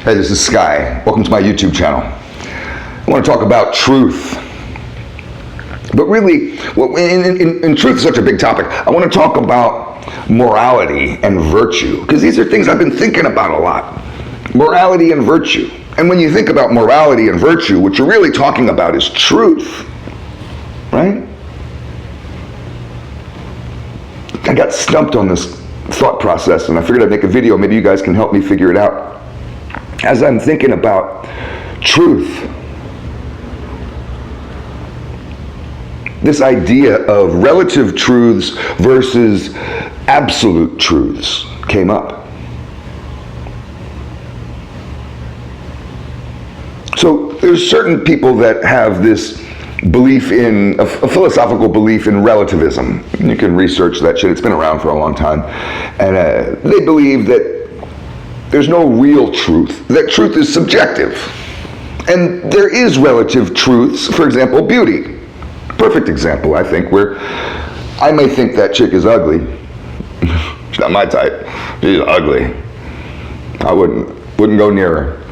Hey, this is Sky. Welcome to my YouTube channel. I want to talk about truth. But really, in truth is such a big topic. I want to talk about morality and virtue, because these are things I've been thinking about a lot. Morality and virtue. And when you think about morality and virtue, what you're really talking about is truth, right? I got stumped on this thought process, and I figured I'd make a video. Maybe you guys can help me figure it out. As I'm thinking about truth, this idea of relative truths versus absolute truths came up. So there's certain people that have this belief in, a philosophical belief in relativism. You can research that shit, it's been around for a long time. And they believe that there's no real truth, that truth is subjective. And there is relative truths, for example, beauty. Perfect example, I think, where I may think that chick is ugly. She's not my type. She's ugly. I wouldn't go near her.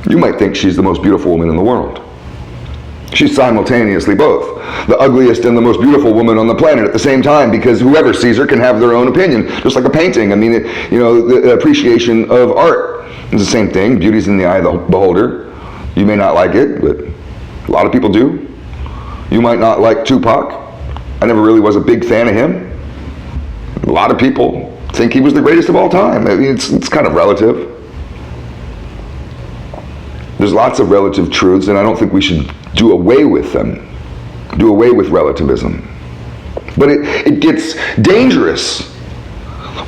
You might think she's the most beautiful woman in the world. She's simultaneously both the ugliest and the most beautiful woman on the planet at the same time, because whoever sees her can have their own opinion, just like a painting. I mean, the appreciation of art is the same thing. Beauty's in the eye of the beholder. You may not like it, but a lot of people do. You might not like Tupac. I never really was a big fan of him. A lot of people think he was the greatest of all time. I mean, it's kind of relative. There's lots of relative truths, and I don't think we should do away with them. Do away with relativism. But it gets dangerous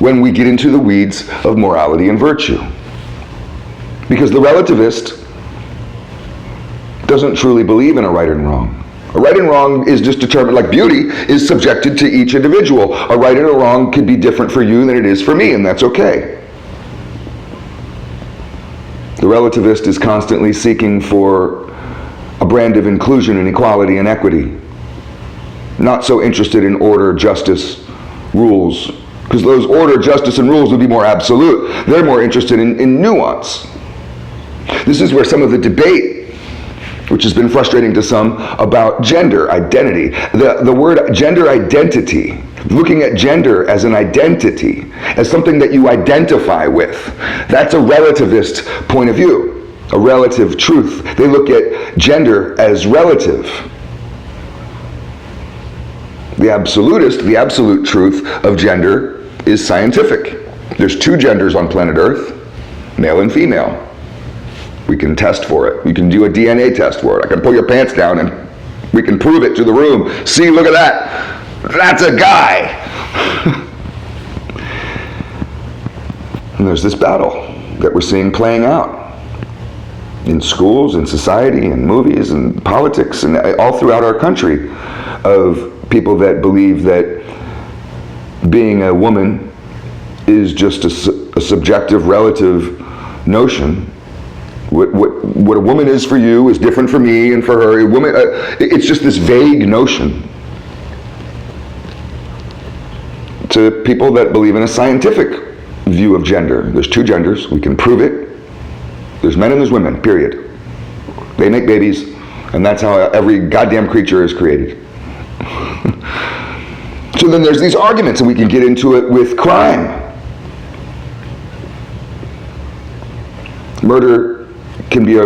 when we get into the weeds of morality and virtue. Because the relativist doesn't truly believe in a right and wrong. A right and wrong is just determined, like beauty is subjected to each individual. A right and a wrong could be different for you than it is for me, and that's okay. The relativist is constantly seeking for a brand of inclusion and equality and equity. Not so interested in order, justice, rules. Because those order, justice, and rules would be more absolute. They're more interested in nuance. This is where some of the debate, which has been frustrating to some, about gender identity. The word gender identity, looking at gender as an identity, as something that you identify with, that's a relativist point of view, a relative truth. They look at gender as relative. The absolutist, the absolute truth of gender is scientific. There's two genders on planet Earth, male and female. We can test for it. We can do a DNA test for it. I can pull your pants down and we can prove it to the room. See, look at that. That's a guy. And there's this battle that we're seeing playing out in schools, in society, in movies, and politics, and all throughout our country, of people that believe that being a woman is just a subjective, relative notion. What a woman is for you is different for me and for her. It's just this vague notion. To people that believe in a scientific view of gender, there's two genders, we can prove it. There's men and there's women, period. They make babies, and that's how every goddamn creature is created. So then there's these arguments, and we can get into it with crime. Murder can be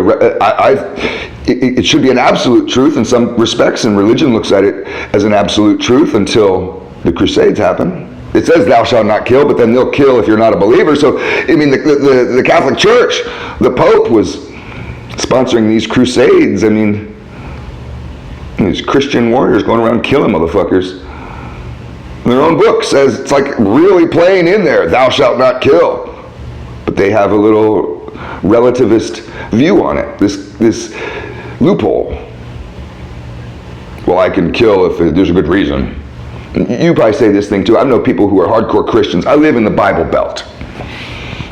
it should be an absolute truth in some respects, and religion looks at it as an absolute truth until the Crusades happen. It says thou shalt not kill, but then they'll kill if you're not a believer. So, I mean, the Catholic Church, the Pope was sponsoring these crusades. I mean, these Christian warriors going around killing motherfuckers. Their own book says, it's like really plain in there, thou shalt not kill. But they have a little relativist view on it, this loophole. Well, I can kill if there's a good reason. You probably say this thing too. I know people who are hardcore Christians. I live in the Bible Belt.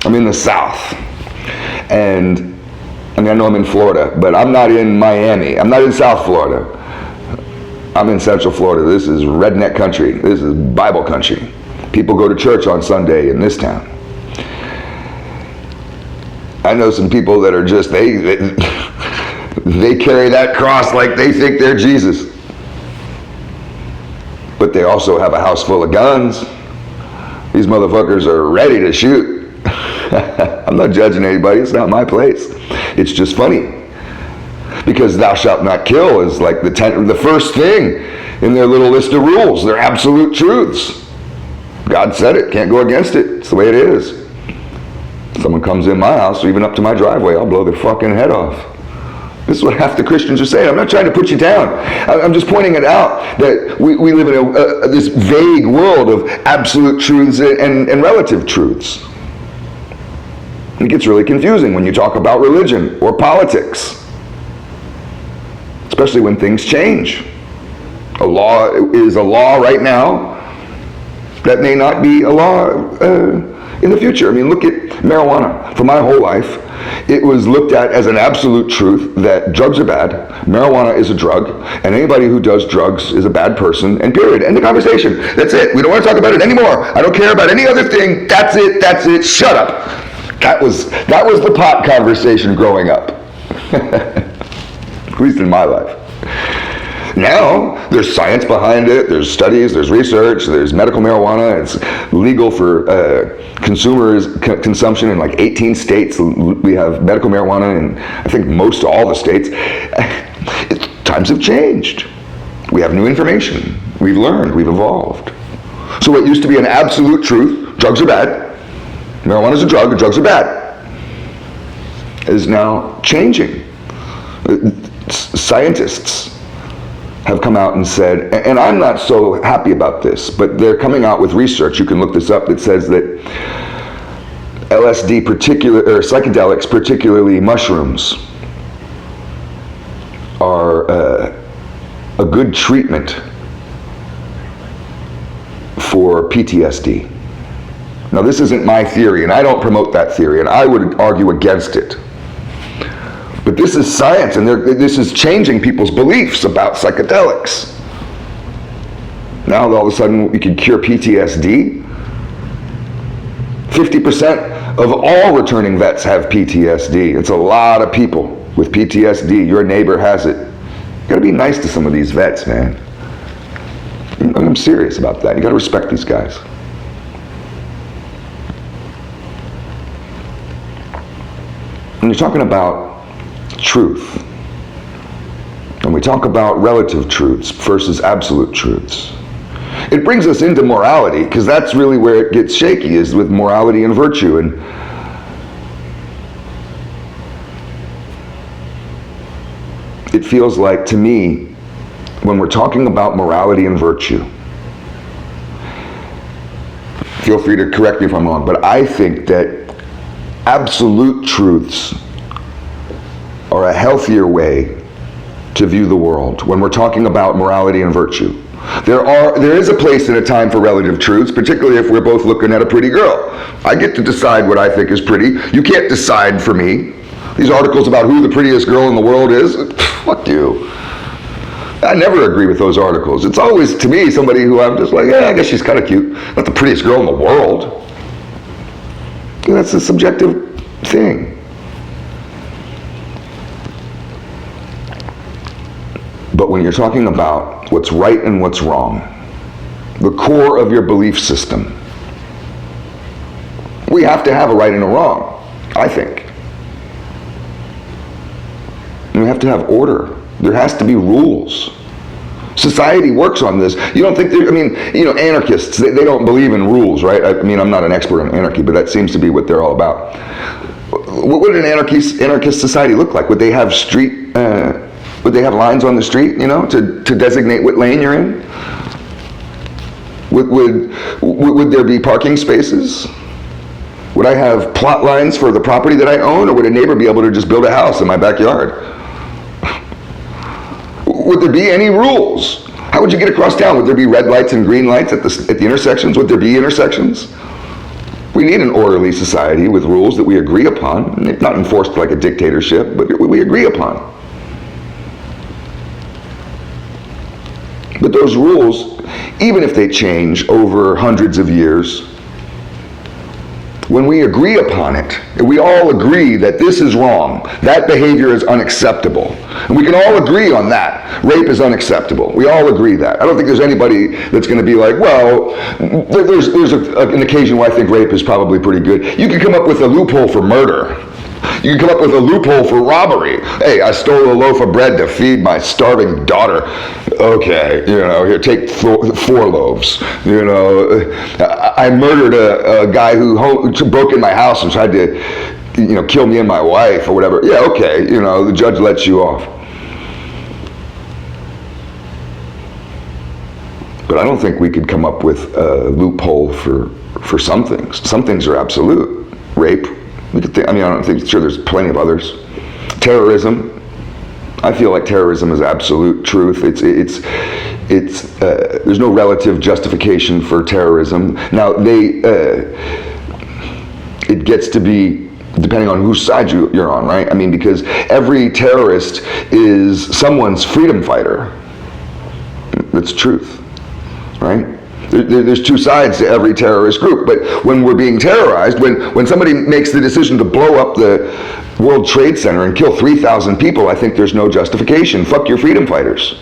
I'm in the South. And I mean, I know I'm in Florida, but I'm not in Miami. I'm not in South Florida. I'm in Central Florida. This is redneck country. This is Bible country. People go to church on Sunday in this town. I know some people that are just, they carry that cross like they think they're Jesus. But they also have a house full of guns. These motherfuckers are ready to shoot. I'm not judging anybody, it's not my place. It's just funny. Because thou shalt not kill is like the first thing in their little list of rules. They're absolute truths. God said it, can't go against it. It's the way it is. Someone comes in my house or even up to my driveway, I'll blow their fucking head off. This is what half the Christians are saying. I'm not trying to put you down. I'm just pointing it out that we live in this vague world of absolute truths and relative truths. It gets really confusing when you talk about religion or politics, especially when things change. A law is a law right now that may not be a law in the future. I mean, look at marijuana. For my whole life, it was looked at as an absolute truth that drugs are bad, marijuana is a drug, and anybody who does drugs is a bad person, and period. End of conversation. That's it. We don't want to talk about it anymore. I don't care about any other thing. That's it. Shut up. That was the pot conversation growing up. At least in my life. Now, there's science behind it, there's studies, there's research, there's medical marijuana, it's legal for consumption in like 18 states. We have medical marijuana in, I think, most all the states. Times have changed. We have new information. We've learned, we've evolved. So what used to be an absolute truth, drugs are bad, marijuana is a drug, drugs are bad, is now changing. Scientists have come out and said, and I'm not so happy about this, but they're coming out with research, you can look this up, that says that LSD or psychedelics, particularly mushrooms, are a good treatment for PTSD. Now this isn't my theory, and I don't promote that theory, and I would argue against it. But this is science, and this is changing people's beliefs about psychedelics. Now all of a sudden we can cure PTSD. 50% of all returning vets have PTSD. It's a lot of people with PTSD. Your neighbor has it. You gotta be nice to some of these vets, man. I'm serious about that. You gotta respect these guys. When you're talking about truth, and we talk about relative truths versus absolute truths, it brings us into morality, because that's really where it gets shaky, is with morality and virtue. And it feels like, to me, when we're talking about morality and virtue, feel free to correct me if I'm wrong, but I think that absolute truths are a healthier way to view the world when we're talking about morality and virtue. There is a place and a time for relative truths, particularly if we're both looking at a pretty girl. I get to decide what I think is pretty. You can't decide for me. These articles about who the prettiest girl in the world is, fuck you. I never agree with those articles. It's always, to me, somebody who I'm just like, yeah, I guess she's kind of cute. Not the prettiest girl in the world. That's a subjective thing. But when you're talking about what's right and what's wrong, the core of your belief system, we have to have a right and a wrong, I think. And we have to have order. There has to be rules. Society works on this. You don't think, anarchists, they don't believe in rules, right? I mean, I'm not an expert on anarchy, but that seems to be what they're all about. What would an anarchist society look like? Would they have would they have lines on the street, to designate what lane you're in? Would there be parking spaces? Would I have plot lines for the property that I own, or would a neighbor be able to just build a house in my backyard? Would there be any rules? How would you get across town? Would there be red lights and green lights at the intersections? Would there be intersections? We need an orderly society with rules that we agree upon, not enforced like a dictatorship, but we agree upon. But those rules, even if they change over hundreds of years, when we agree upon it, we all agree that this is wrong, that behavior is unacceptable, and we can all agree on that. Rape is unacceptable. We all agree that. I don't think there's anybody that's going to be like, well, there's an occasion where I think rape is probably pretty good. You can come up with a loophole for murder. You can come up with a loophole for robbery. Hey, I stole a loaf of bread to feed my starving daughter. Okay, here, take 4 loaves. I murdered a guy who broke in my house and tried to, kill me and my wife or whatever. Yeah, okay, the judge lets you off. But I don't think we could come up with a loophole for some things. Some things are absolute. Rape. I don't think, sure, there's plenty of others. Terrorism. I feel like terrorism is absolute truth. There's no relative justification for terrorism. Now, it gets to be depending on whose side you're on, right? I mean, because every terrorist is someone's freedom fighter. That's truth, right? There's 2 sides to every terrorist group, but when we're being terrorized, when somebody makes the decision to blow up the World Trade Center and kill 3,000 people, I think there's no justification. Fuck your freedom fighters.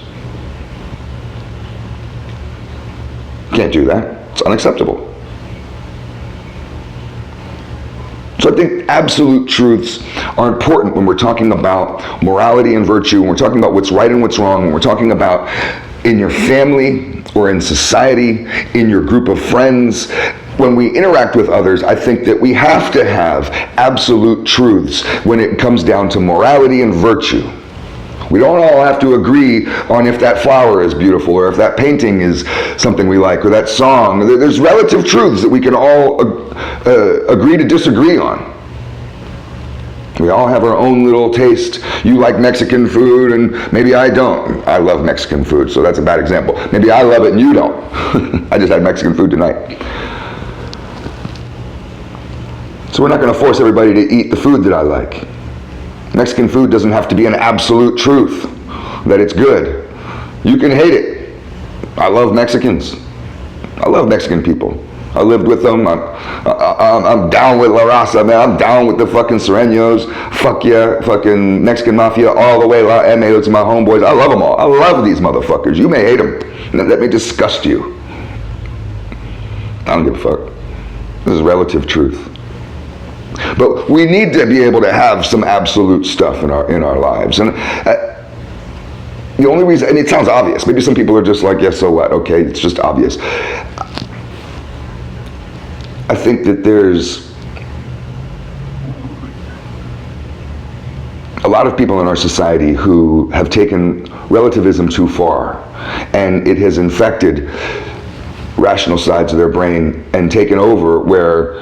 Can't do that. It's unacceptable. So I think absolute truths are important when we're talking about morality and virtue, when we're talking about what's right and what's wrong, when we're talking about in your family or in society, in your group of friends. When we interact with others, I think that we have to have absolute truths when it comes down to morality and virtue. We don't all have to agree on if that flower is beautiful or if that painting is something we like or that song. There's relative truths that we can all agree to disagree on. We all have our own little taste. You like Mexican food and maybe I don't. I love Mexican food, so that's a bad example. Maybe I love it and you don't. I just had Mexican food tonight. So we're not going to force everybody to eat the food that I like. Mexican food doesn't have to be an absolute truth that it's good. You can hate it. I love Mexicans. I love Mexican people. I lived with them. I'm down with La Raza, man. I'm down with the fucking Sureños. Fuck yeah, fucking Mexican Mafia all the way. La M.A. to my homeboys. I love them all. I love these motherfuckers. You may hate them. Let me disgust you. I don't give a fuck. This is relative truth. But we need to be able to have some absolute stuff in our lives. And the only reason, and it sounds obvious. Maybe some people are just like, yeah, so what? Okay, it's just obvious. I think that there's a lot of people in our society who have taken relativism too far, and it has infected rational sides of their brain and taken over where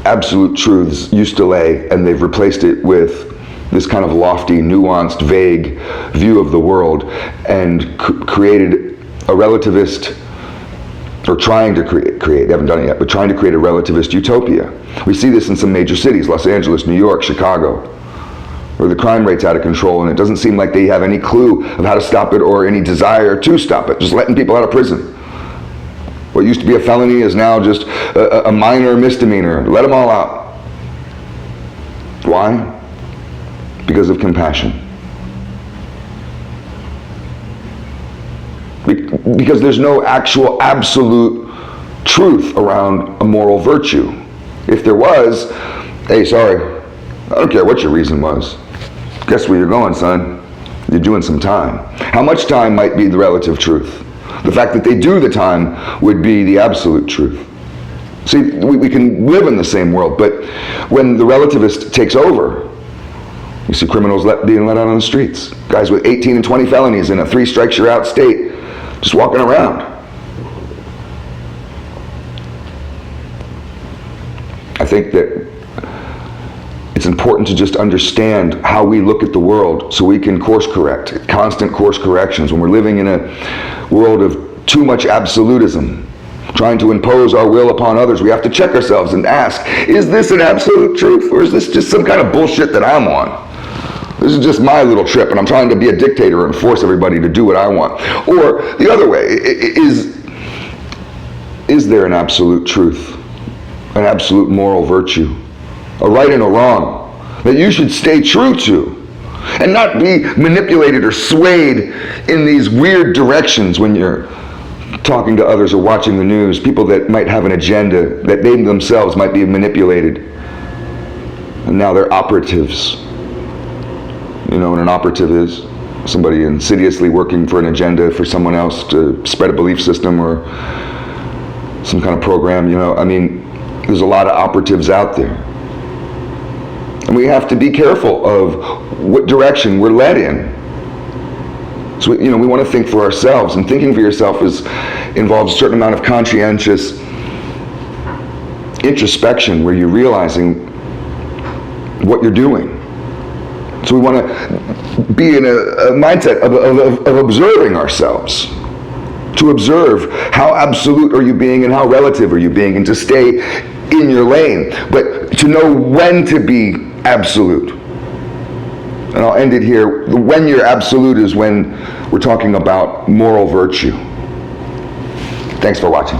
absolute truths used to lay, and they've replaced it with this kind of lofty, nuanced, vague view of the world, and created a relativist, or trying to create, they haven't done it yet, but trying to create a relativist utopia. We see this in some major cities, Los Angeles, New York, Chicago, where the crime rate's out of control, and it doesn't seem like they have any clue of how to stop it or any desire to stop it, just letting people out of prison. What used to be a felony is now just a minor misdemeanor. Let them all out. Why? Because of compassion. Because there's no actual absolute truth around a moral virtue. If there was, hey, sorry, I don't care what your reason was. Guess where you're going, son? You're doing some time. How much time might be the relative truth? The fact that they do the time would be the absolute truth. See, we can live in the same world, but when the relativist takes over, you see criminals being let out on the streets. Guys with 18 and 20 felonies in a 3 strikes you're out state, just walking around. I think that it's important to just understand how we look at the world so we can course correct, constant course corrections. When we're living in a world of too much absolutism, trying to impose our will upon others, we have to check ourselves and ask, is this an absolute truth, or is this just some kind of bullshit that I'm on? This is just my little trip, and I'm trying to be a dictator and force everybody to do what I want. Or the other way, is there an absolute truth an absolute moral virtue, a right and a wrong, that you should stay true to, and not be manipulated or swayed in these weird directions when you're talking to others or watching the news, people that might have an agenda, that they themselves might be manipulated, and now they're operatives. You know what an operative is? Somebody insidiously working for an agenda for someone else to spread a belief system or some kind of program, you know. I mean, there's a lot of operatives out there. And we have to be careful of what direction we're led in. So, you know, we want to think for ourselves, and thinking for yourself involves a certain amount of conscientious introspection where you're realizing what you're doing. So we want to be in a mindset of observing ourselves, to observe how absolute are you being and how relative are you being, and to stay in your lane, but to know when to be absolute. And I'll end it here. When you're absolute is when we're talking about moral virtue. Thanks for watching.